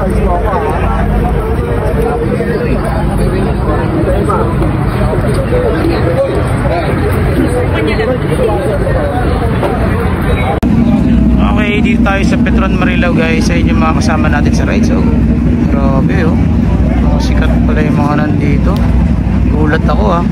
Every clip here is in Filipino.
Okay, dito tayo sa Petron Marilao guys. Sa inyo mga kasama natin sa ride. So, grabe oh. Sikat pala yung mga nandito. Gulat ako ah.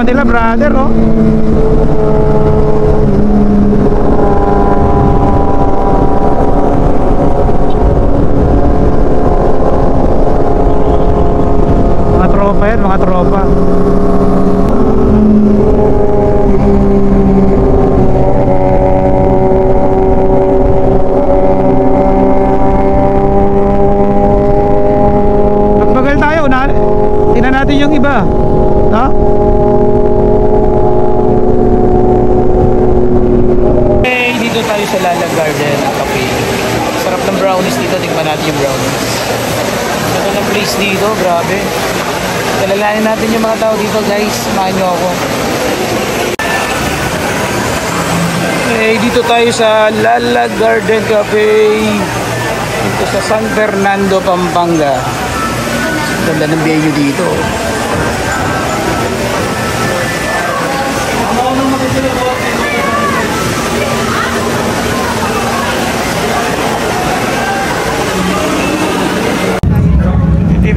Nila brother oh. Mga tropa yan, mga tropa. Magbagal tayo na. Tingnan natin yung iba. No? Dito tayo sa Lala Garden Cafe. Sarap ng brownies dito. Tingnan natin yung brownies. Ito ng place dito. Grabe. Kalalayan natin yung mga tao dito guys. Samahan nyo ako. Okay, dito tayo sa Lala Garden Cafe. Dito sa San Fernando, Pampanga. Ganda ng venue dito.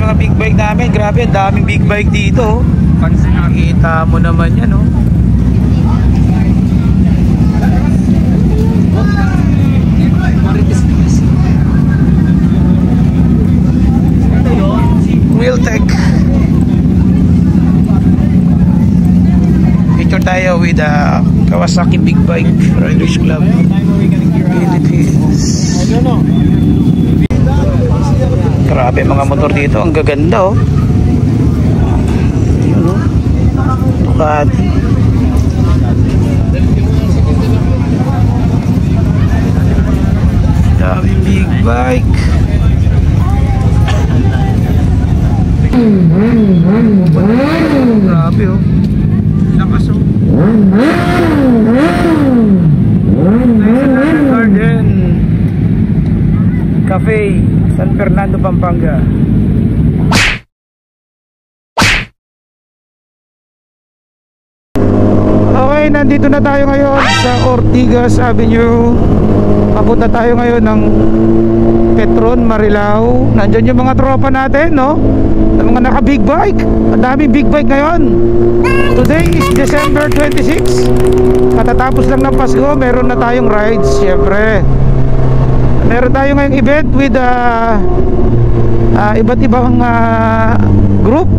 Mga big bike namin, grabe, ang daming big bike dito. Nakikita mo naman yan, oh. Wheeltech. Picture tayo with Kawasaki Big Bike Riders Club Philippines. Grabe mga motor dito, ang gaganda oh. Yun oh. Ducati. Daming big bike. Grabe oh. Lakas oh. Garden Cafe, San Fernando, Pampanga. Okay, nandito na tayo ngayon sa Ortigas Avenue. Papunta tayo ngayon ng Petron Marilao. Nandiyan yung mga tropa natin, no? Ng mga naka big bike. Ang daming big bike ngayon. Today is December 26. Katatapos lang ng Pasko, meron na tayong rides, syempre. Meron tayo ngayong event with iba't ibang group.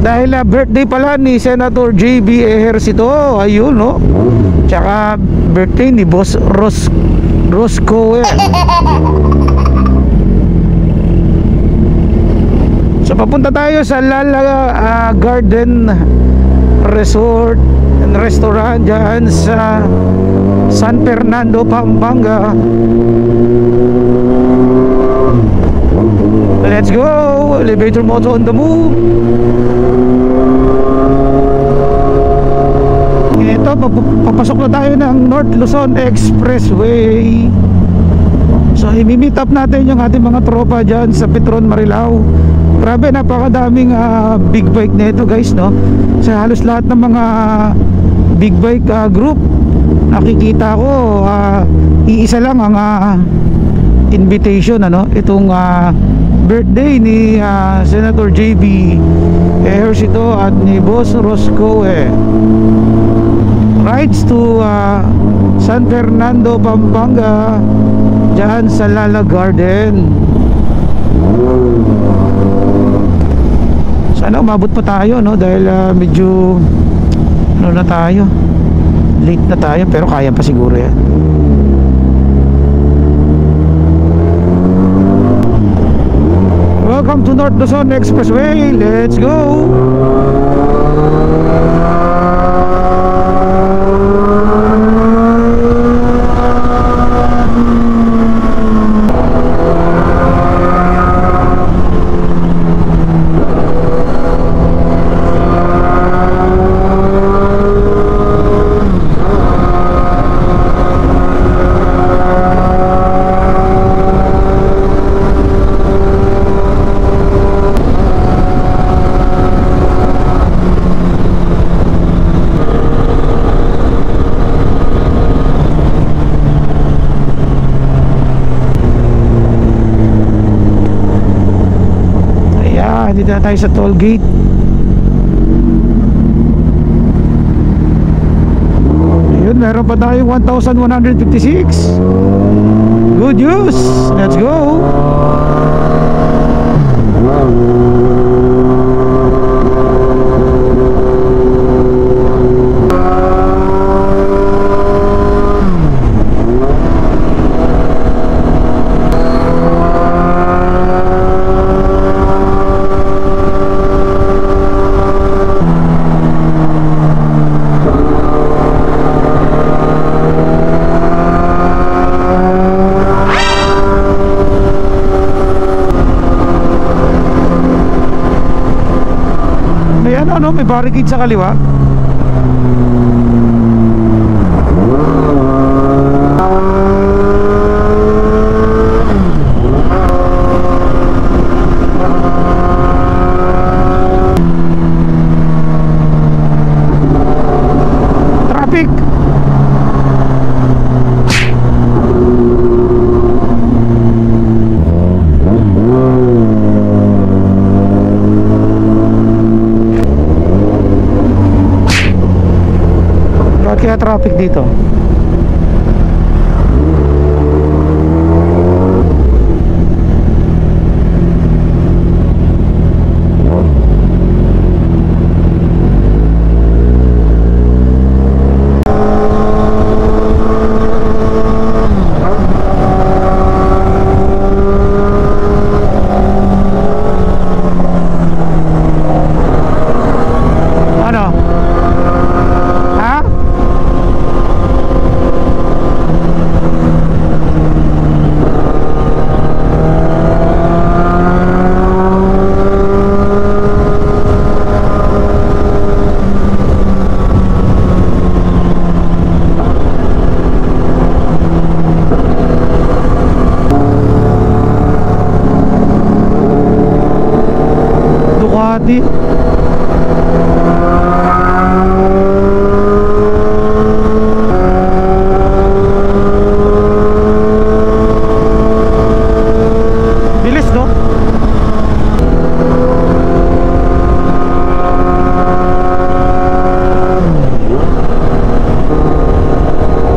Dahil birthday pala ni Senator JB Ejercito. Ayun no. Tsaka birthday ni Boss Roscoe. So papunta tayo sa Lala Garden Resort and Restaurant dyan sa San Fernando, Pampanga. Let's go! Elevator moto on the move. Ito, papasok na tayo ng North Luzon Expressway. So i-meet up natin yung ating mga tropa dyan sa Petron Marilao. Grabe, napakadaming big bike na ito guys, no? Sa halos lahat ng mga big bike group nakikita ko iisa lang ang invitation, ano? Itong birthday ni Senator JB Ejercito at ni Boss Roscoe. Rides to San Fernando, Pampanga, dyan sa Lala Garden. Sana umabot pa tayo, no? Dahil medyo ano na tayo, late na tayo, pero kaya pa siguro yan. Welcome to North Luzon Expressway. Let's go. Dito tayo sa toll gate. Ayun, meron pa tayong 1,156. Good news. Let's go. May barricade sa kaliwa. Traffic. Kaya traffic dito. Ducati. Bilis, no?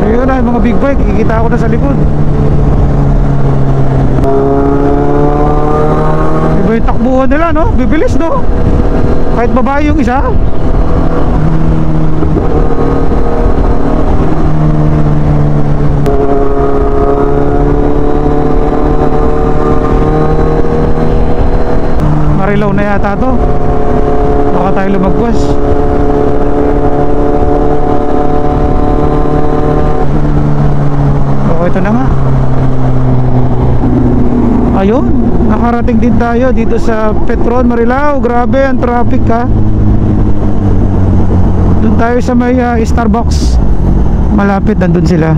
Ayun na, yung mga big bike, kikita ako na sa likod. Iba yung takbuhan nila, no? Bibilis, no? Kahit babae yung isa. Marilaw na yata to. Baka tayo lumagwas. Ito na nga. Ayun, nakarating din tayo dito sa Petron, Marilao. Grabe ang traffic, ha. Doon tayo sa may Starbucks. Malapit, nandun sila.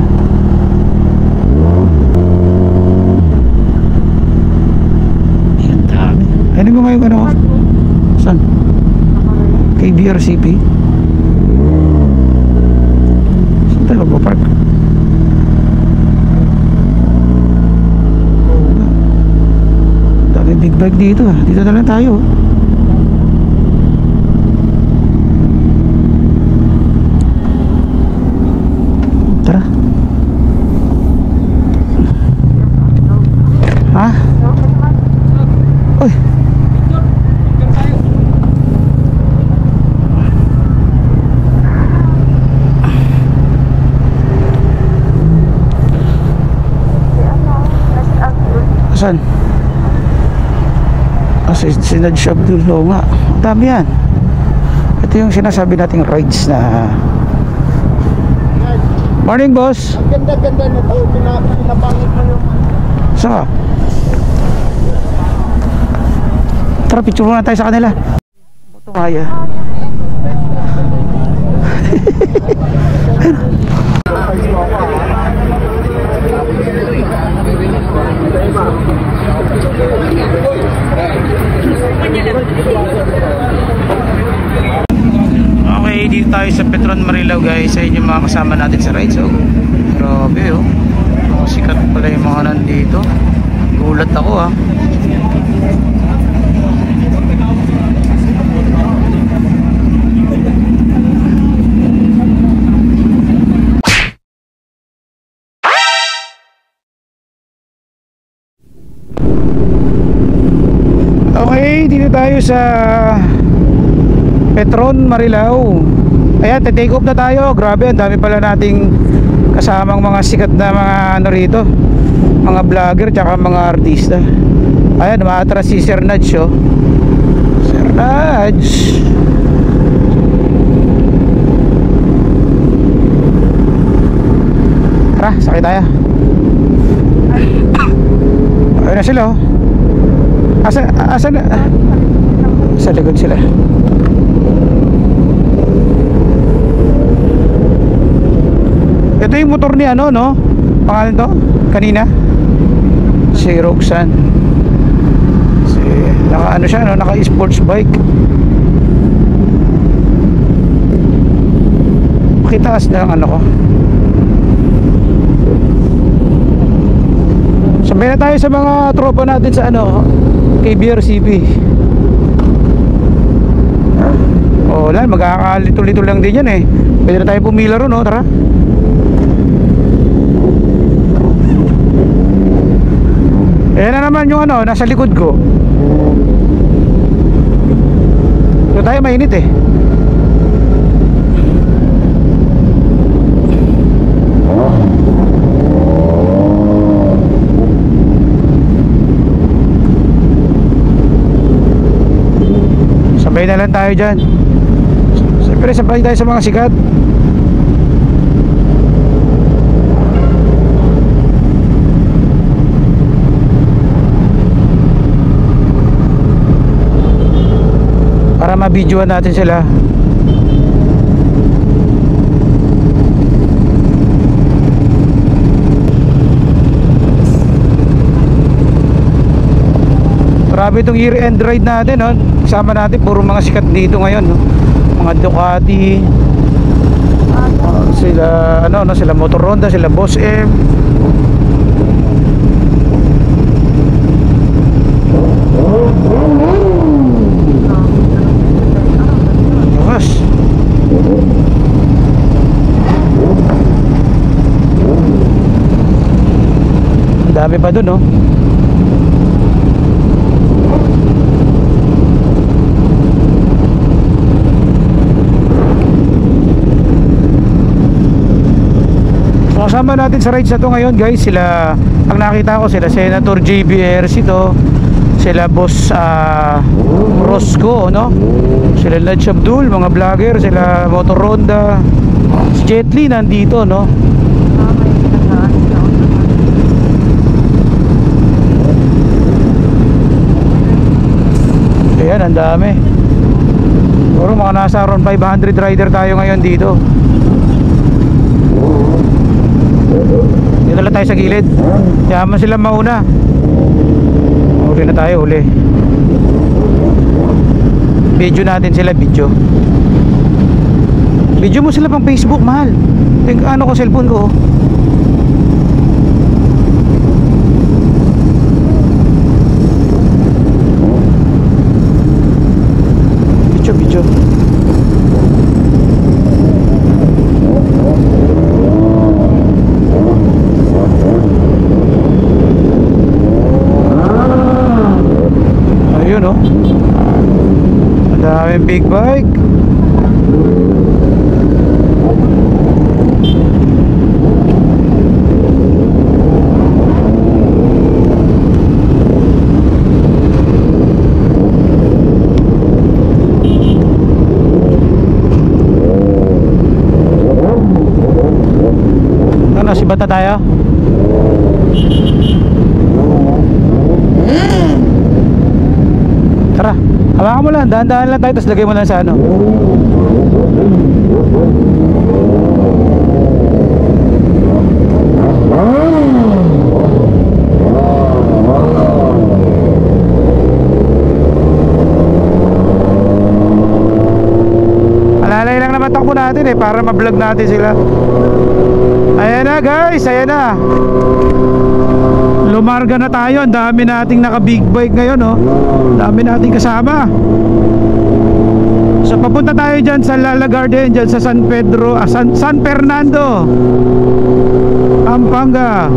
Ayan, dami. Ano mo ngayon, ano? Saan? KBRCP. Saan tayo magpapark? Big bike dito, ah. Dito na lang tayo. Tara. Ha? Uy. Saan? Sinad shop dulo nga. Dami yan. Ito yung sinasabi nating rides na. Morning, boss. Ang ganda-ganda na ito. Pinapangit mo yung... Saan ka? Tara, picture muna tayo sa kanila. Tumaya. Okay, dito tayo sa Petron, Marilao, guys. Sa inyo mga kasama natin sa ride. So, grabe, oh. Sikat pala yung mga nandito. Gulat ako, ah. Nandito tayo sa Petron, Marilao. Ayan, take off na tayo. Grabe, ang dami pala nating kasamang mga sikat na mga ano rito, mga vlogger tsaka mga artista. Ayan, umaatras si Sir Nudge, oh. Sir Nudge. Tara, sakay tayo. Ayun na sila, oh. Asa na? Sa likod sila. Ito yung motor ni ano, no? Pangalan to? Kanina? Si Roxanne. Naka ano siya, no? Naka sports bike. Pakitaas na ang ano ko. Sabay na tayo sa mga tropa natin sa ano, KBRCP. Oh, wala, magkakalito-lito lang din yan eh. Pwede na tayo pumila ron, no? Tara. Ayan na naman yung ano, nasa likod ko. Ito tayo mainit eh. Sabay na lang tayo dyan. Siyempre sabay tayo sa mga sikat. Para ma-videoan natin sila. Grabe itong year-end ride natin, no? Kasama natin puro mga sikat dito ngayon, no? Mga Ducati, sila ano, no? Sila Motor Honda, sila Boss M. Yes. Ang dami pa dun, no? Kasama natin sa rides na to ngayon, guys, sila, ang nakita ko sila Senator JBRC to, sila Boss Roscoe, no? Sila Nudge Abdul, mga vlogger, sila Motor Honda, si Jet Li nandito, no? Ayan, ang dami. Puro mga nasa around 500 rider tayo ngayon dito. Dito lang tayo sa gilid. Yaman sila mauna. Huli na tayo, huli. Video natin sila, video. Video mo sila pang Facebook, mahal. Ano ko, cellphone ko. Video, video. Ayun, oh. Ang daming big bike. Ano, sibat na tayo? Tara, hawakan mo lang, dahan-dahan lang tayo, tapos lagay mo lang sa ano. Alalay lang naman takbo natin eh, para ma-vlog natin sila. Ayan na, guys, ayan na. Lumarga na tayo. Ang dami nating naka big bike ngayon, oh. Dami nating kasama. So papunta tayo dyan sa Lala Garden, dyan sa San Pedro, San Fernando, Pampanga.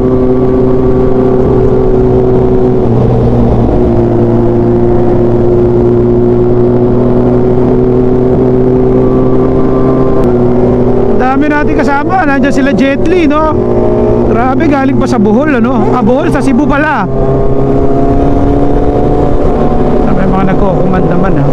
natin kasama. Nandiyan sila Jet Li, no? Grabe, galing pa sa Bohol, ano? Bohol, sa Cebu pala. May mga nagko-command naman, ha?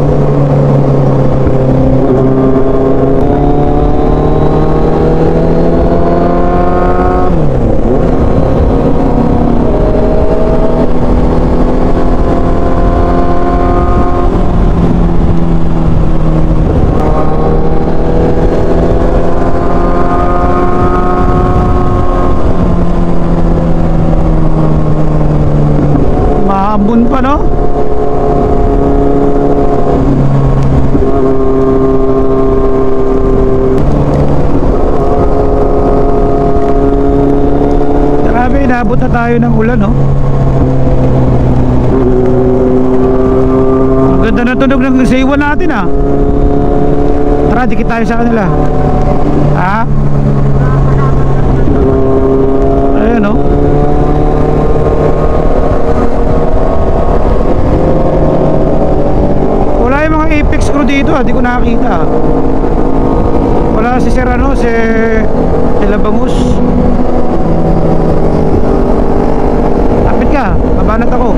Mahabon pa, no? Grabe, inaabot na tayo ng ulan, no? Ang ganda na tunog ng saywan natin, ah. Tara, dikit tayo sa kanila. Ha? Ayan, no? Wala yung mga apex crew dito, ah. Di ko nakakita. Wala si Serrano, si Labangus. Lapit ka, babanat ako.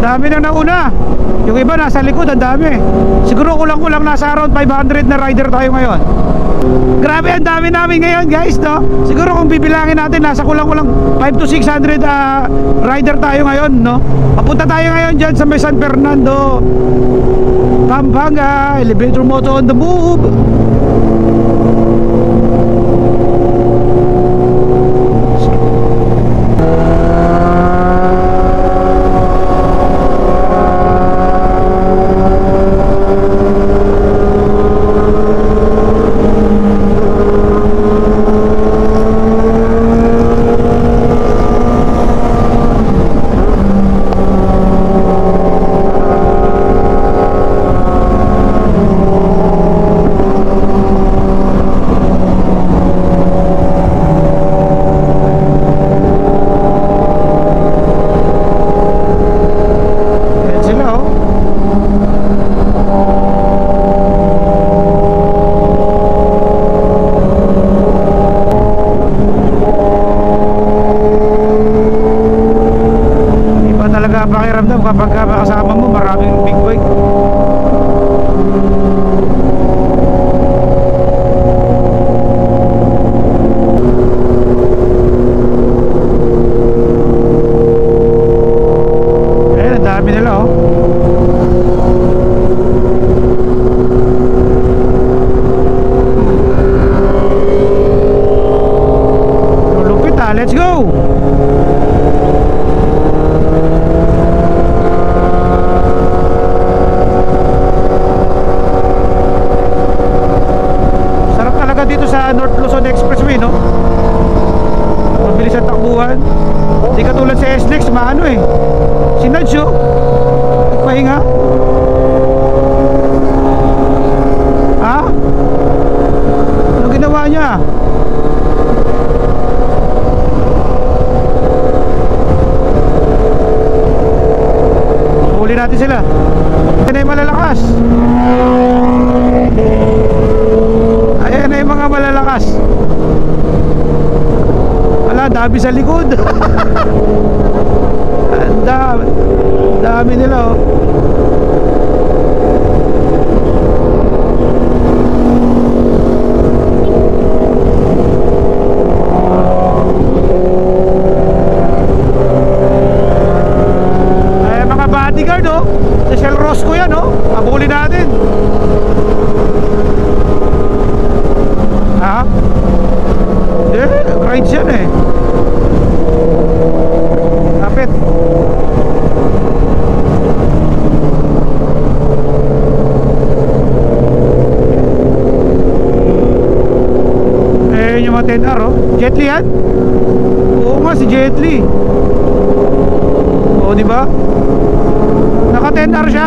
Dami na nauna. Yung iba nasa likod, ang dami. Siguro kulang-kulang nasa around 500 na rider tayo ngayon. Grabe, ang dami namin ngayon, guys, no? Siguro kung bibilangin natin, nasa kulang-kulang 5 to 600 rider tayo ngayon, no? Papunta tayo ngayon dyan sa may San Fernando, Pampanga. Elevator Moto on the move. Pakiramdam kapag kasama mo maraming big bike. Ayan, ang dami nila, oh. Lulupit, ah, let's go. Dito sa North Luzon Expressway, no? Mabilis ang takbuhan. Di katulad sa SLEX, maano eh. Si Nadsyo nagpahinga. Ha? Ano ginawa niya? Huli natin sila. Ito na yung malalakas. Ayan na yung mga malalakas. Wala, dami sa likod. Ang dami. Dami nila, oh. Ayan, mga bodyguard, oh. Sa Shell Rosco yan, oh. Abuli natin. Ha? Rides yan eh. Kapit. Ayun yung mga 10R, oh. Jet Li yan. Jet Li. O, di ba? Naka 10R siya.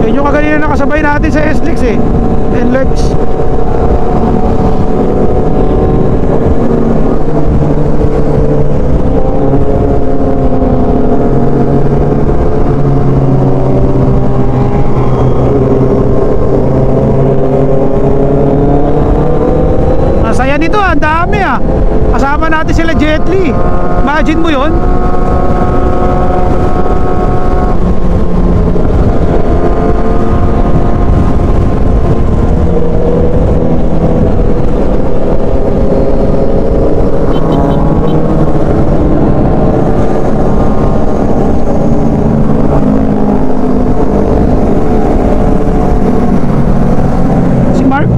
Yan yung kaganina nakasabay natin sa SLEX eh. NLEX. Masaya nito, ang dami ah. Kasama natin sila Jet Li. Imagine mo yun. Si Mark.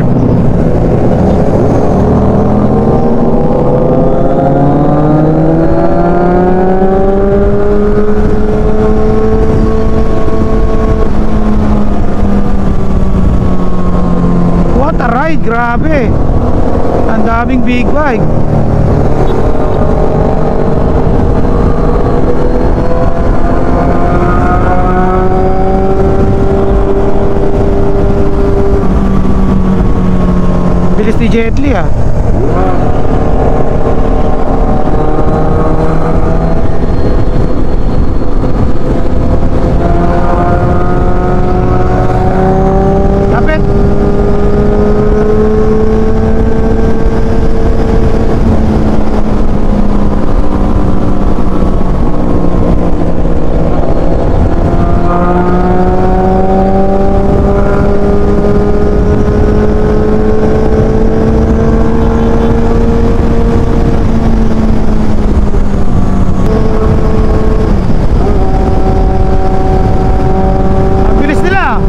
What a ride, grabe. Ang daming big bike. Bilis ni Jet Li ah. Lapit. Ang bilis nila.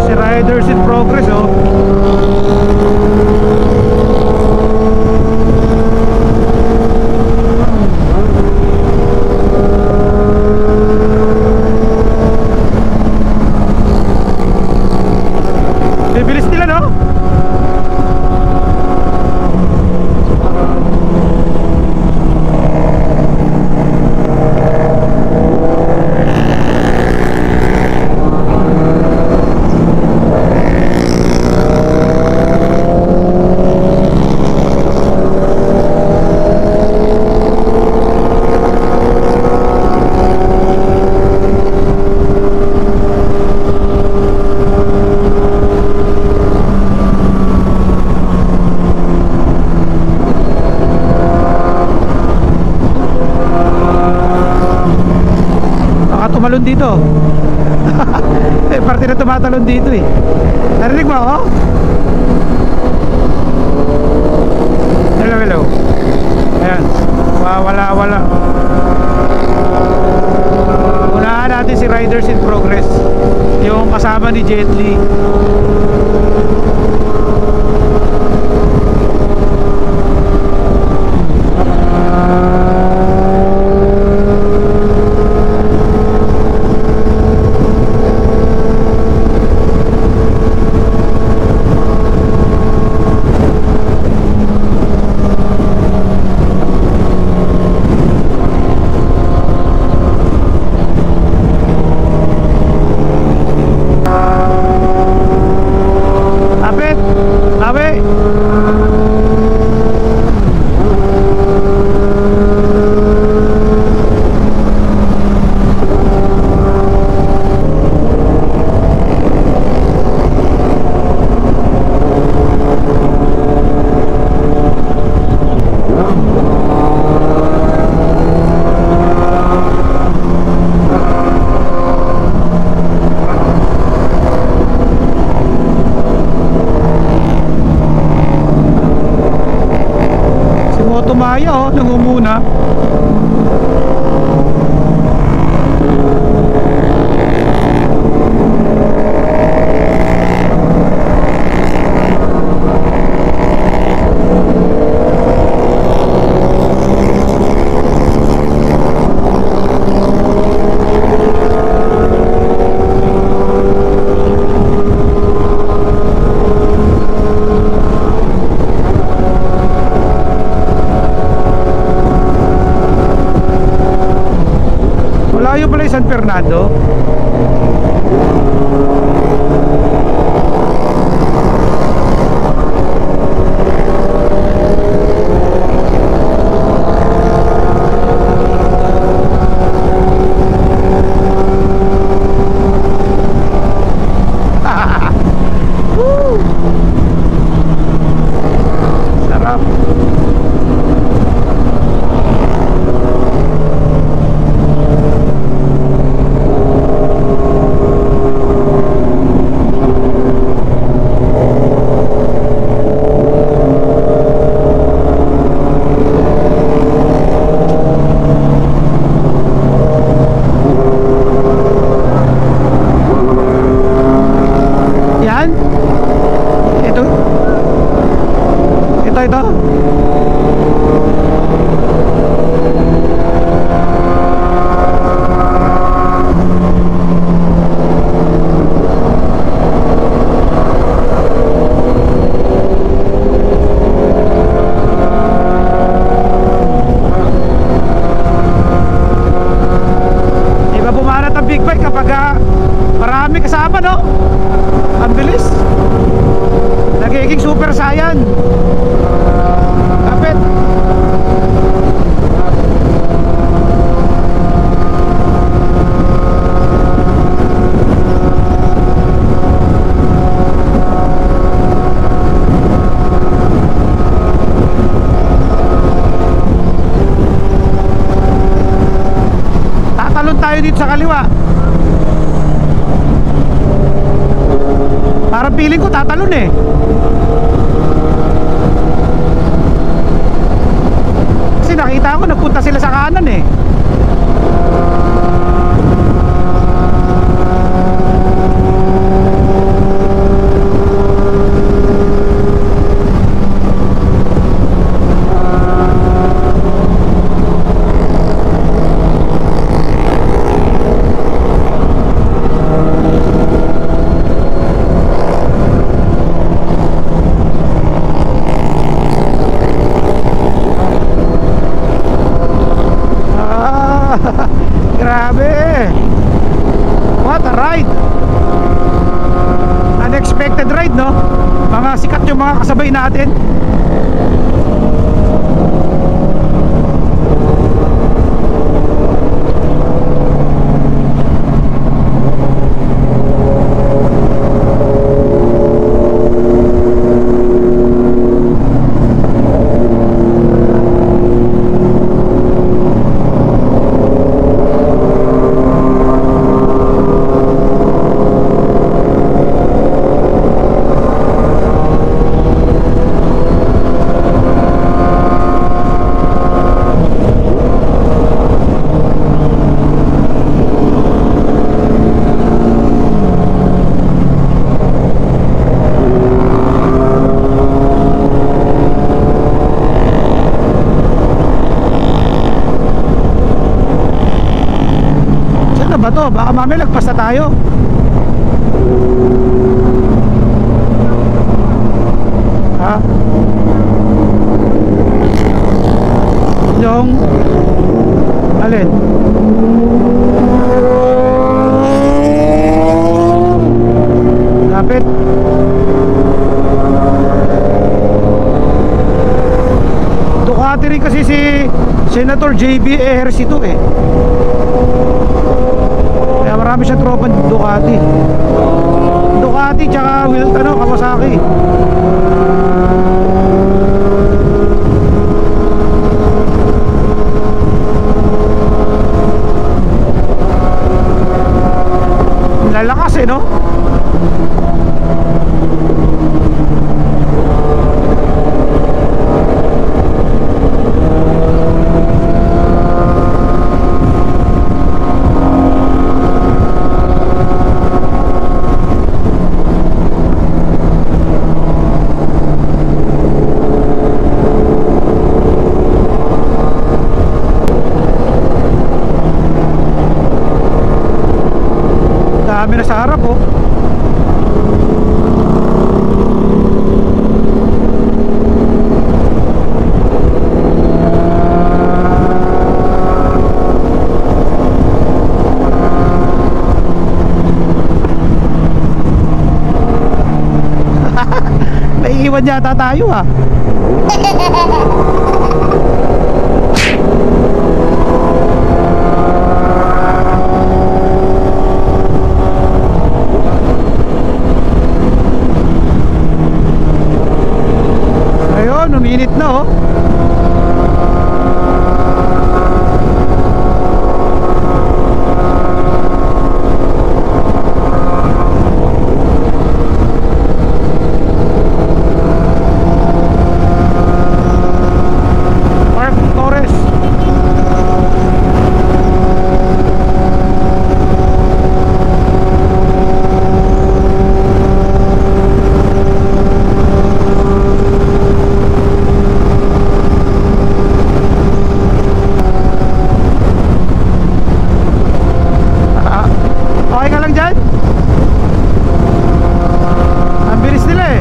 Si Riders in Progress oh. Bibilis nila no? Tumalon dito. Eh, parte na tumatalon dito eh. Narinig mo ako? Hello, hello. Ayan. Wala. Unahan natin si Riders in Progress. Yung kasama ni Jet Li. oh, nangunguna. Malayo pala yung San Fernando. Woo! Sarap. Yan. Ito. Iba bumanat ang big bike kapag marami kasama, no? Ang bilis. Nagiging super saiyan. Kapit. Tatalon tayo dito sa kaliwa. Parang feeling ko tatalon eh. Kasi nakita ko nagpunta sila sa kanan eh. Grabe. What a ride. Unexpected ride, no? Mga sikat yung mga kasabay natin. Ba to? Baka mamaya lagpas na tayo. Ha? Yung alin? Lapit. Ducati rin kasi si Senator JB Ejercito eh. Kaya marami siya tropa Ducati. Ducati tsaka Kawasaki. Lalakas eh, no? dami na sa harap oh. Naiiwan yata tayo ah. Ayun, uminit na oh. Mark Torres. Okay ka lang dyan? Ang bilis nila eh.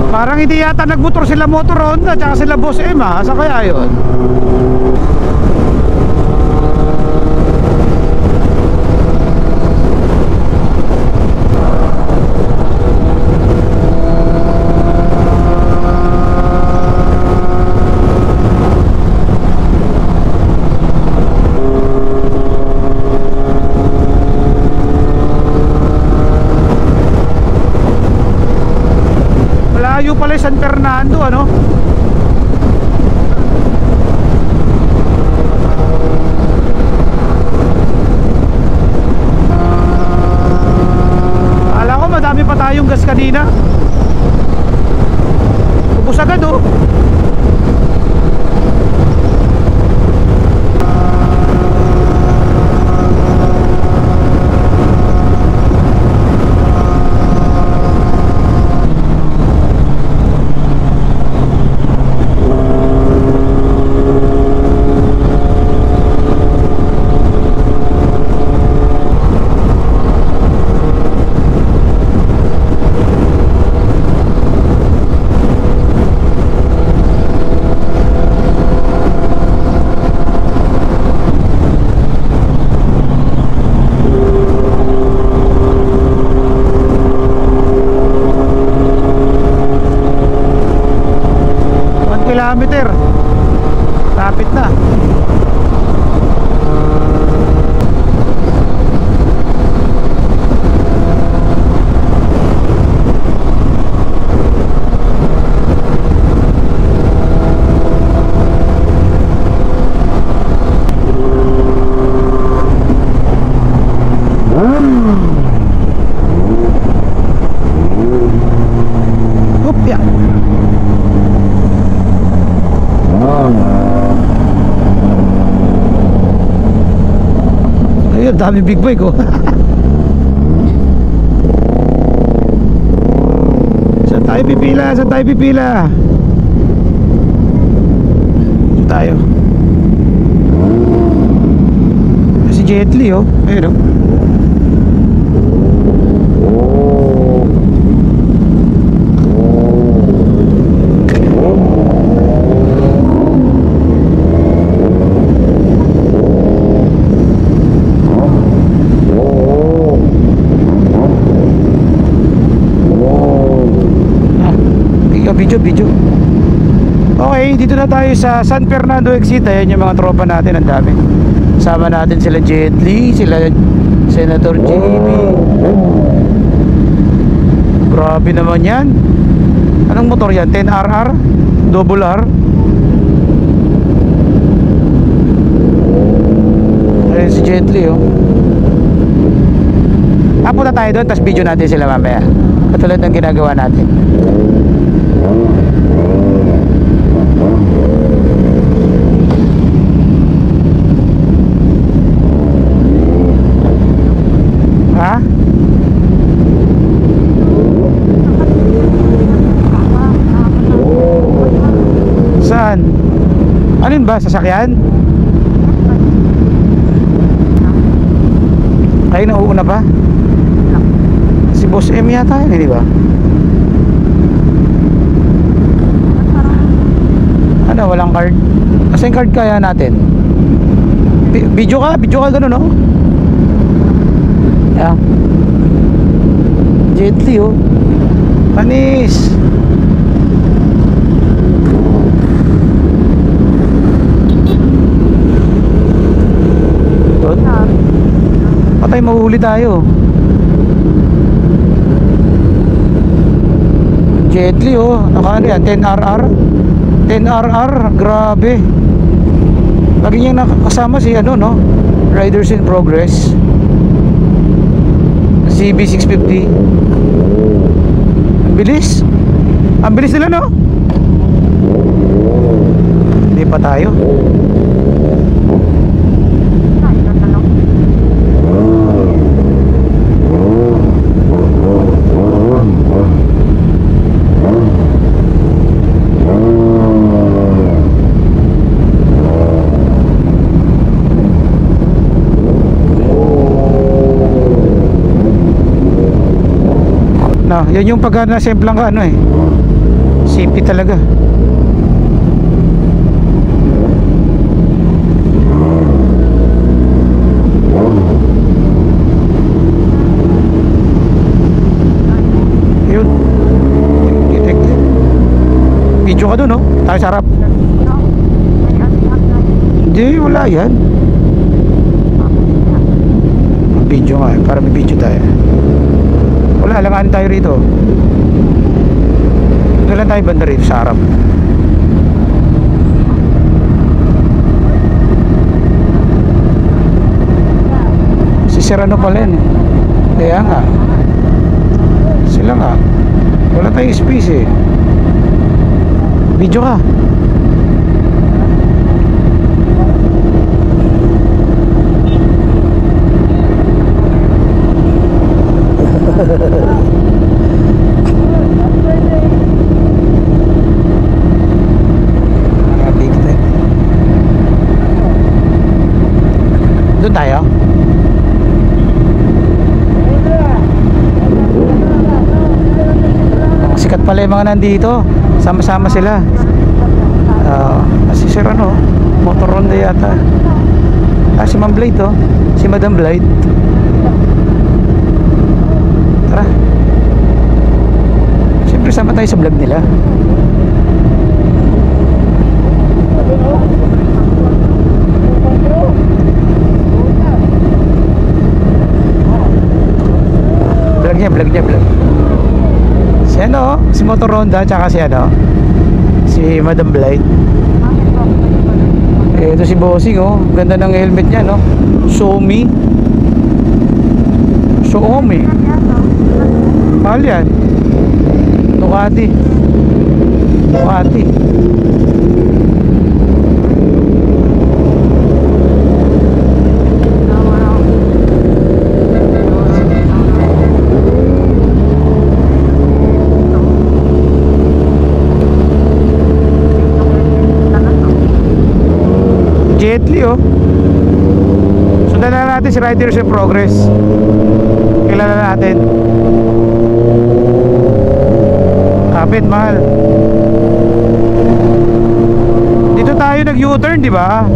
Parang hindi yata nagmotor sila Motor Honda tsaka sila Boss M ah. Asa kaya yun? Malayo pala yung San Fernando ano? Akala ko madami pa tayong gas kanina. Ubus agad oh. Kilometer. Lapit na. Upya. Ayun, dami big bike oh. Saan tayo pipila? Saan tayo pipila? Saan tayo? Si Jet Li oh. Ayun oh. Video. Okay, dito na tayo sa San Fernando Exit. Ayan yung mga tropa natin, ang dami. Sama natin sila Jet Li, sila Senator JB. Grabe naman yan. Anong motor yan? 10RR? Double R? Ayan si Jet Li oh. Punta tayo doon, tapos video natin sila mamaya. Katulad ng ginagawa natin. Ha? Saan? Ano ba? Sasakyan? Ay, nauuna pa? Si Boss M yata yun, di ba? Ano, walang card? Asa yung card kaya natin? Video ka ganun, no? Yeah. Gently, oh. Panis. Doon. Patay, mahuhuli tayo. Gently, oh. Ano yan? 10RR? 10RR? Grabe. Lagi niyang nakasama si ano, no? Riders in Progress. CB650. Ang bilis. Ang bilis nila, no? Hindi pa tayo. No, yan yung pag nasemplang ka ano eh. CP talaga. Yun. Video ka dun, no? Tayo sa harap. Hindi, wala yan. Video nga eh, para may video tayo. Wala, alangan tayo rito. Doon lang tayo banda rito sa harap. Si Serrano pala yun eh. Kaya nga. Sila nga. Wala tayong space eh. Video ka. Doon tayo. Sikat pala yung mga nandito. Sama-sama sila. Si Serrano, motor ronda yata. Si Ma'am Blade, oh. Si Madam Blade. Tara. Siyempre sama tayo sa vlog nila. Vlog niya. Si ano, si Motor Ronda, tsaka si ano, si Madam Blight. Ito si Bossing, oh. Ganda ng helmet niya, no? Xiaomi. Mahal yan. Ducati. Jetly, oh. Sundan na natin si Riders in Progress. Kilala natin. Kapit, mahal. Dito tayo nag-U-turn, di ba?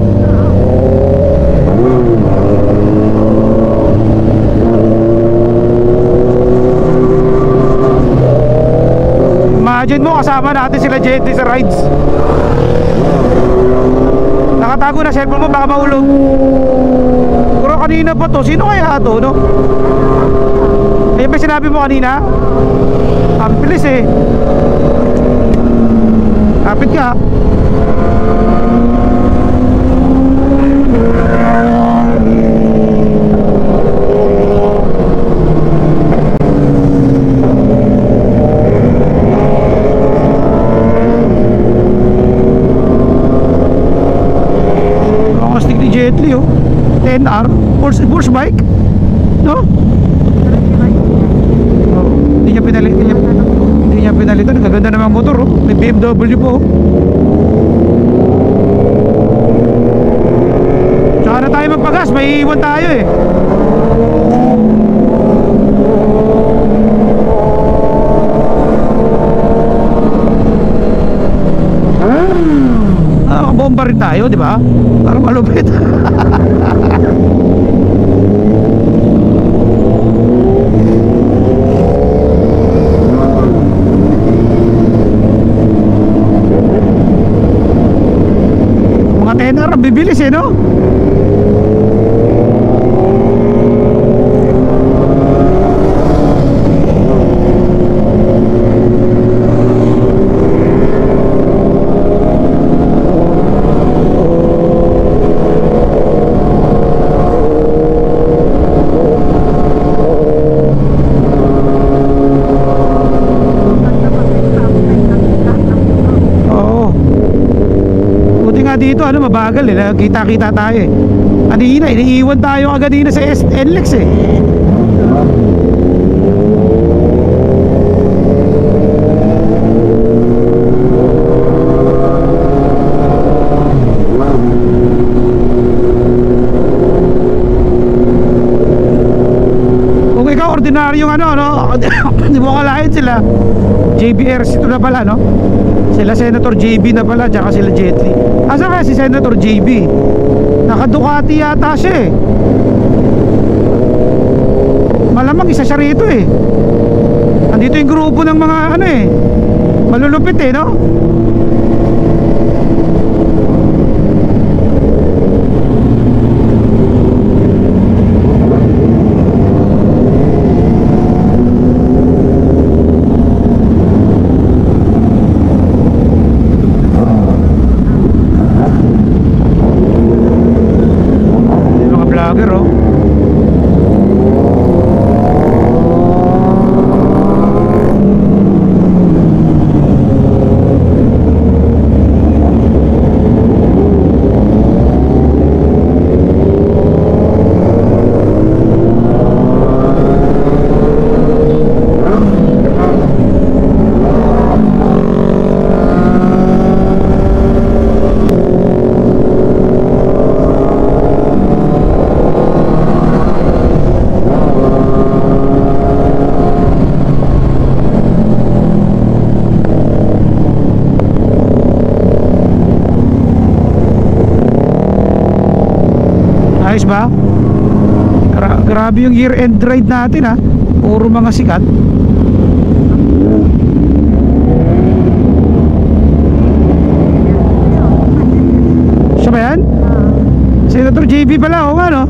Imagine mo, kasama natin sila Jetly sa rides. Nakatago na cellphone mo, baka mahulog. Pero kanina pa to, sino kaya to, no? Ayun ba sinabi mo kanina? Ang bilis eh. Kapit ka. Jetly, oh. 10R Porsche bike, no? Oh, hindi niya pinalitan. Kaganda naman motor, oh. May BMW po, oh. Madalas may iwan tayo eh. Bomba rin tayo, di ba? Parang malupit. Mga tenor, bibilis eh, no? Dito ano mabagal eh, kita-kita tayo eh. Kanina iniiwan tayo kaganina sa NLEX eh. Kung ikaw ordinaryong ano no, hindi mo kalahin sila JBRs ito na pala no. Sila Senator JB na pala, tsaka sila Jet Li. Asa kaya si Senator JB? Naka-Ducati yata siya eh. Malamang isa siya rito eh. Andito yung grupo ng mga ano eh, malulupit eh no. Ayos ba? Grabe yung year end ride natin ha. Puro mga sikat. Siya ba yan? Senator JB pala, o nga no?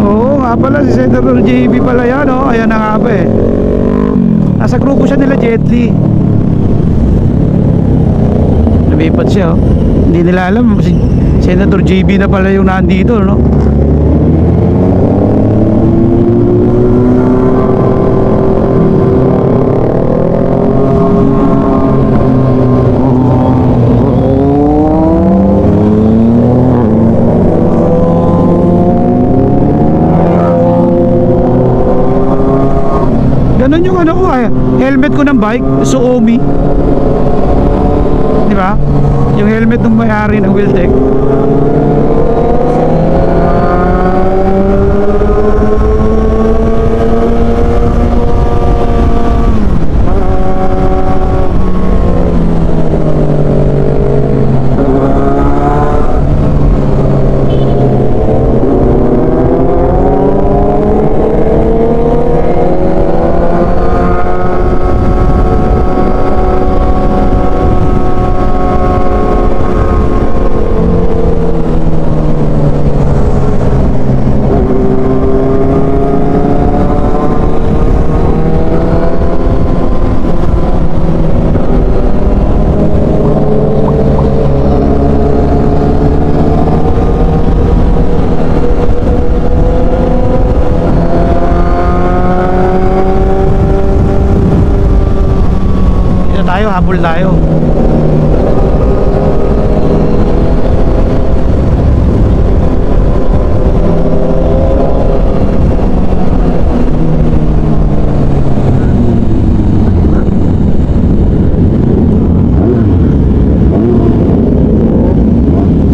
Oo nga pala, si Senator JB pala yan o. Ayan na nga ba eh. Nasa grupo siya nila Jet Li. Lumipat siya oh. Hindi nila alam si Senator JB na pala yung nandito no? Ganun yung ano ko helmet ko ng bike, Suomi. Di ba? Yung helmet ng may-ari ng Wheeltech. Habol tayo.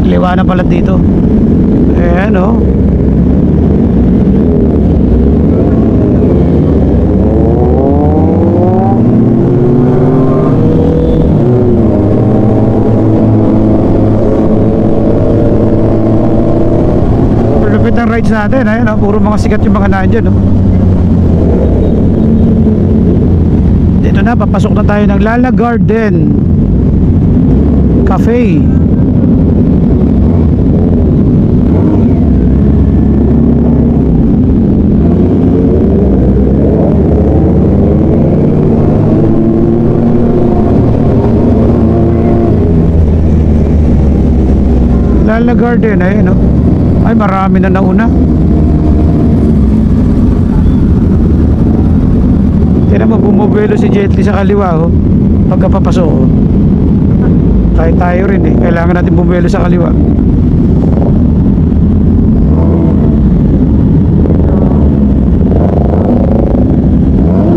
Liwanag pala dito. Ayan o. Lupit ng rides natin. Ayan o, puro mga sikat yung mga nandyan o. Dito na, papasok na tayo ng Lala Garden Cafe. Lala Garden, ayun no? Ay, marami na nauna. Tira mo, bumubuelo si Jet Li sa kaliwa oh. Pagkapapasok oh. Kahit tayo rin eh, kailangan natin bumubuelo sa kaliwa.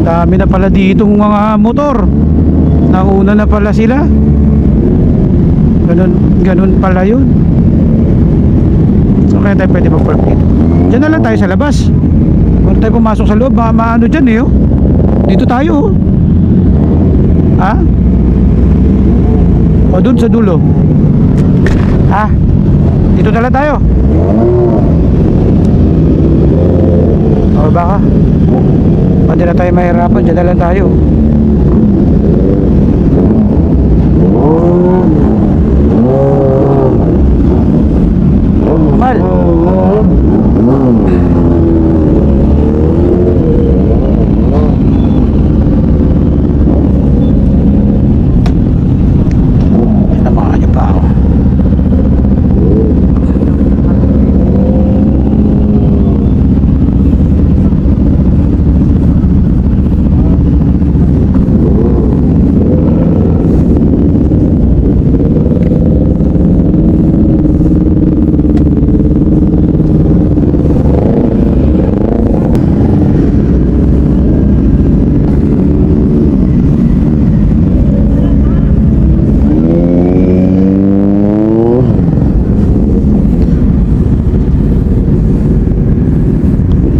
Dami na pala ditong mga motor. Nauna na pala sila. Ganun pala yun. So kaya tayo pwede mag-park dito. Diyan na lang tayo sa labas. Kung tayo pumasok sa loob, baka maano dyan eh oh. Dito tayo oh. Ha? O dun sa dulo. Ha? Dito na lang tayo. O baka pwede na tayo mahirapan. Diyan na lang tayo. Mal. Tinamaan niyo pa ako.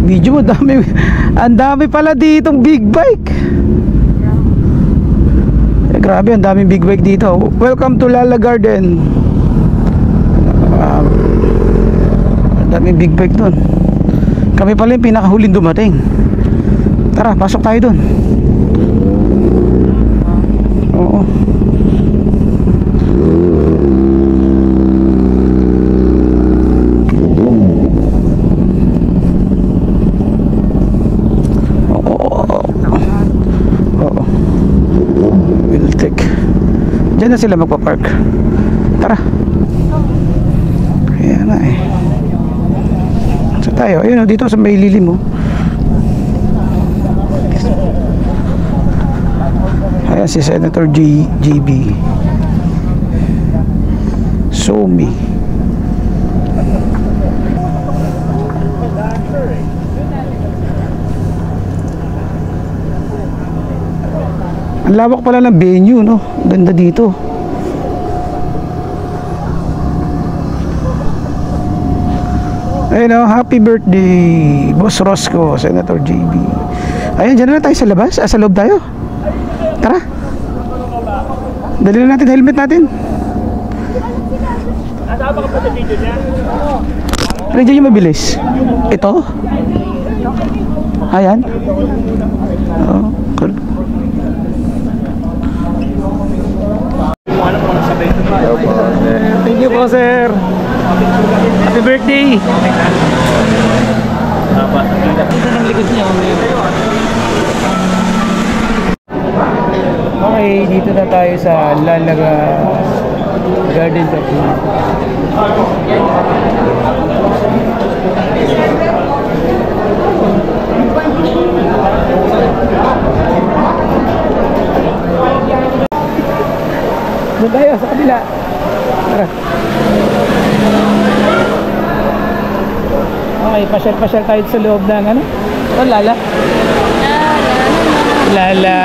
Medyo madami, ang dami pala ditong big bike. Grabe, ang daming big bike dito. Welcome to Lala Garden. Ang daming big bike doon. Kami pala yung pinakahuling dumating. Tara, pasok tayo doon. Oo. Diyan na sila magpa-park. Tara. Kaya na eh. So tayo, ayun dito sa may lilim oh. Ayan si Senator JB Somi. Ang lawak pala ng venue, no? Ganda dito. Ayun, no? Happy birthday, Boss Rosco, Senator JB. Ayun, dyan na tayo sa labas. Sa loob tayo. Tara. Dali na natin helmet natin. Asa ba ka pa sa video niya? Ano dyan yung mabilis? Ito? Ayan. Oh, cool. Thank you po, sir. Happy birthday. Okay, dito na tayo sa Lalaga Garden Cafe. Doon tayo sa kabila. Tara. Okay, pasyal-pasyal tayo sa loob ng ano? Ito, Lala. Lala.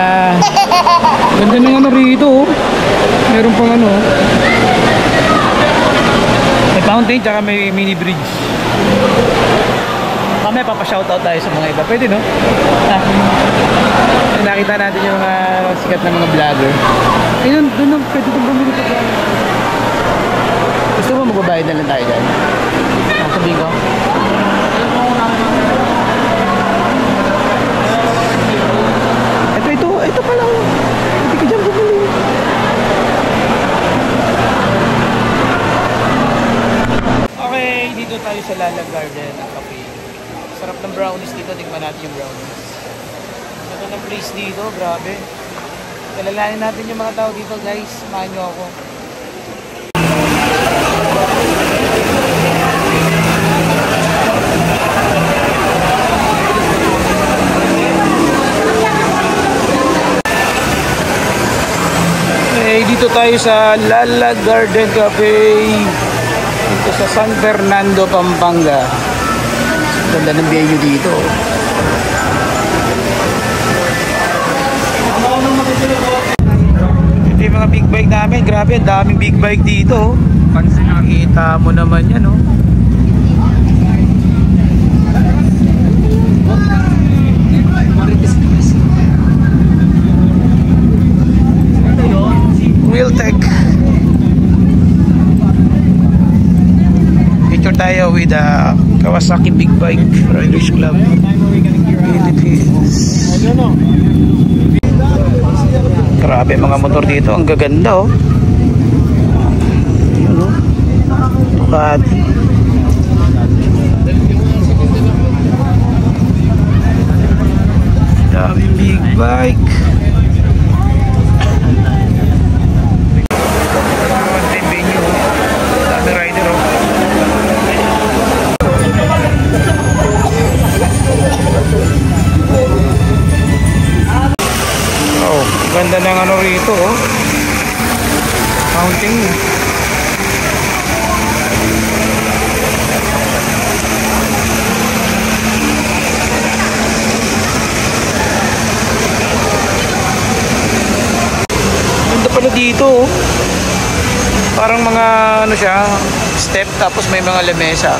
Ganda ng ano rito oh. Meron pang ano. fountain tsaka may mini bridge. Mamaya papashoutout tayo sa mga iba. Pwede, no? Nakita natin yung mga sikat na mga vlogger. Ayun, doon pwede doon bumili pa dyan. Gusto mo magbabayad na lang tayo dyan? Sabihin ko. Ito pa lang. Hindi ka dyan bumili. Okay, dito tayo sa Lala Garden at Cafe. Sarap ng brownies dito. Tingnan natin yung brownies. Ito ng place dito. Grabe. Kalalanin natin yung mga tao dito, guys. Samahan nyo ako. Dito tayo sa Lala Garden Cafe dito sa San Fernando, Pampanga. Ganda ng venue dito. Ito yung mga big bike namin. Grabe, ang daming big bike dito. Nakikita mo naman yan, oh. Wheeltech. Picture tayo with Kawasaki Big Bike Riders Club Philippines. Grabe mga motor dito, ang gaganda, oh. Yun, oh. Ducati. Dami big bike. Ganda ng ano rito, oh. Fountain. Ganda pala dito, oh. Parang mga ano siya, step tapos may mga lamesa.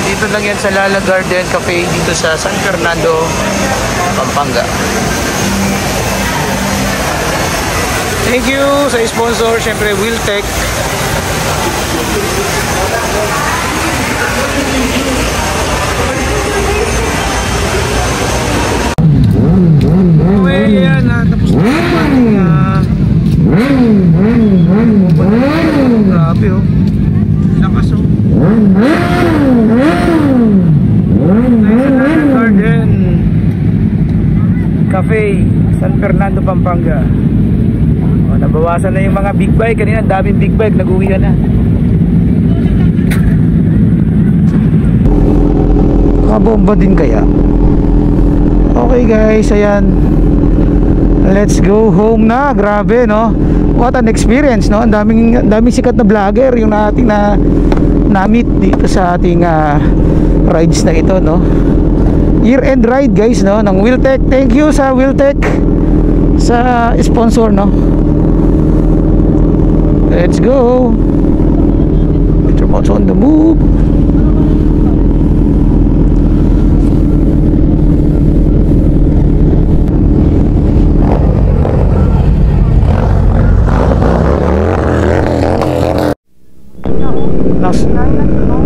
Dito lang yan sa Lala Garden Cafe dito sa San Fernando, Pampanga. Thank you sa sponsor, syempre Wheeltech. Okay, yan na. Tapos na yung ating grabe, oh. Lakas, oh. National Garden Cafe, San Fernando, Pampanga. Nabawasan na yung mga big bike. Kanina daming big bike, nag-uwihan na. Kabomba din kaya. Okay guys, ayan. Let's go home na. Grabe, no? What an experience, no? Ang daming sikat na vlogger yung ating na-meet dito sa ating rides na ito, no? Year-end ride guys, no? Ng Wheeltech. Thank you sa Wheeltech sa sponsor, no? Let's go. Metrobots on the move.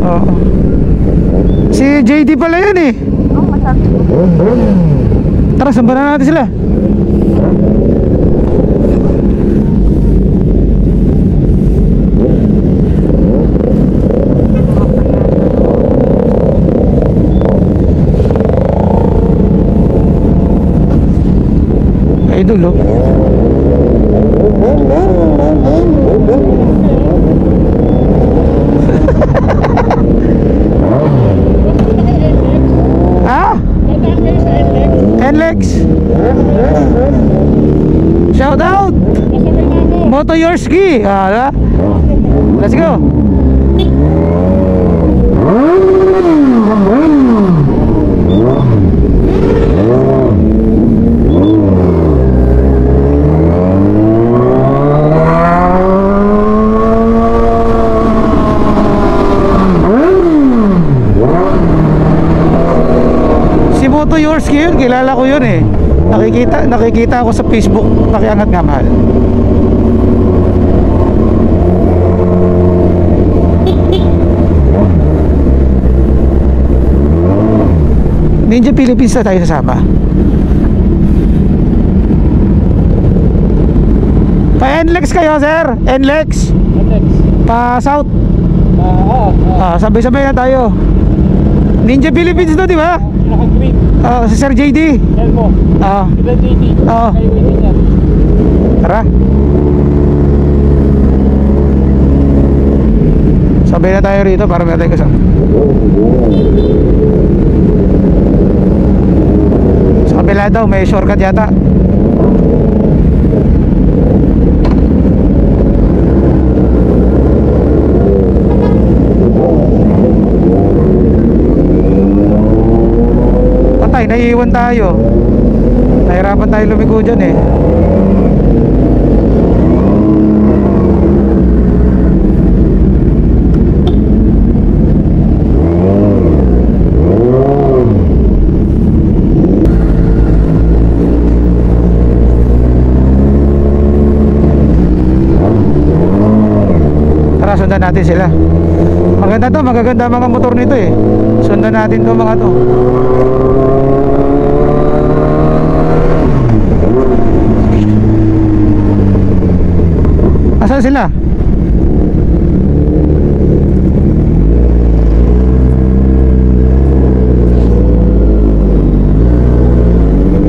Oh. Si JD pala yan, eh. Tara, sambaran natin sila. Idol, oh. Ah? NLEX. Shout out Moto Yorski. Let's go. Auto Yours yun, kilala ko yun eh. Nakikita ako sa Facebook. Pakiangat nga, mahal. Ninja Philippines na tayo sasama. Pa NLEX kayo, sir? NLEX? Pa South? Sabay-sabay na tayo. Ninja Philippines to, di ba? Naka-green. Si Sir JD. Elmo. Sila JD. Highway din yan. Tara. Sabay na tayo rito para meron tayo kasama. Sa kabila daw, may shortcut yata. Patay, naiiwan tayo. Nahirapan tayo lumiko dyan eh. Tara, sundan natin sila. Maganda to, magaganda mga motor nito eh. Sundan natin to mga to. Asan sila?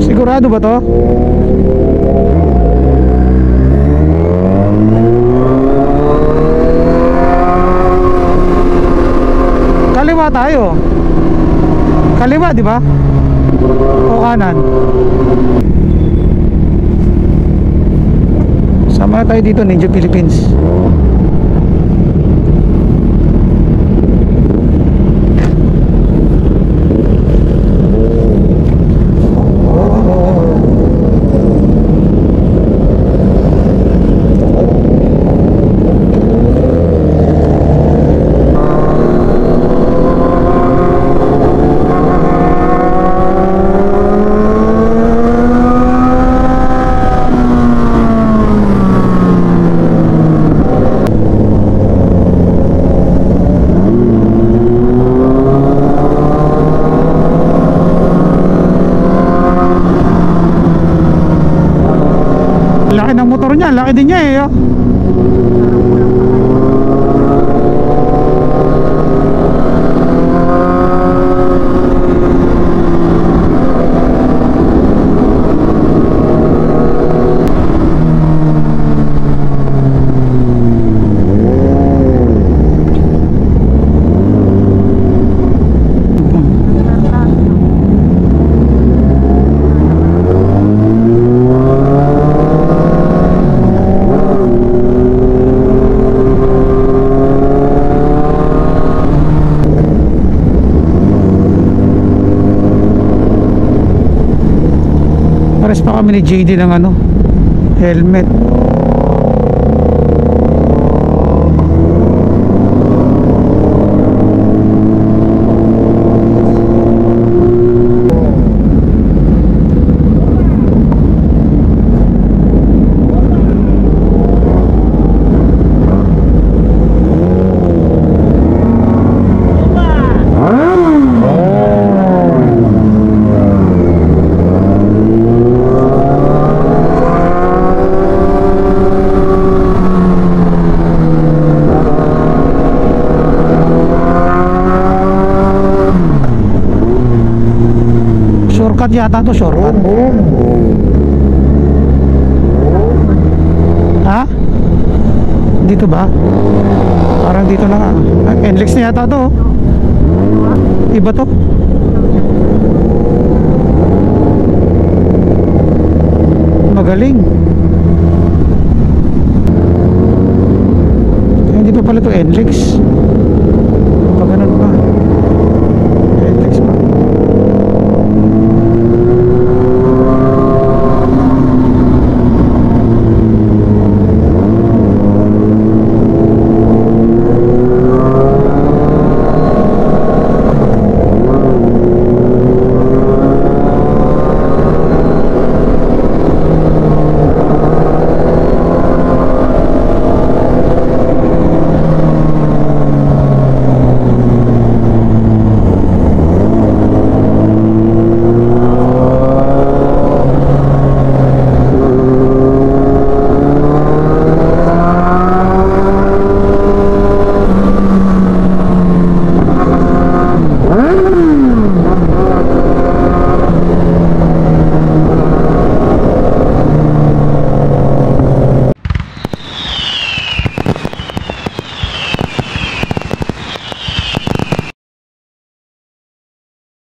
Sigurado ba to? Kaliwa tayo. Kaliwa, di ba? O kanan? Sama tayo dito, Ninja Philippines. Laki ng motor niya, laki din niya eh. Oh. Pares pa kami ni JD ng ano, helmet. Shortcut yata to, shortcut. Ha? Dito ba? Parang dito na nga. NLEX na yata to. Iba to. Magaling. Hindi pa pala to NLEX.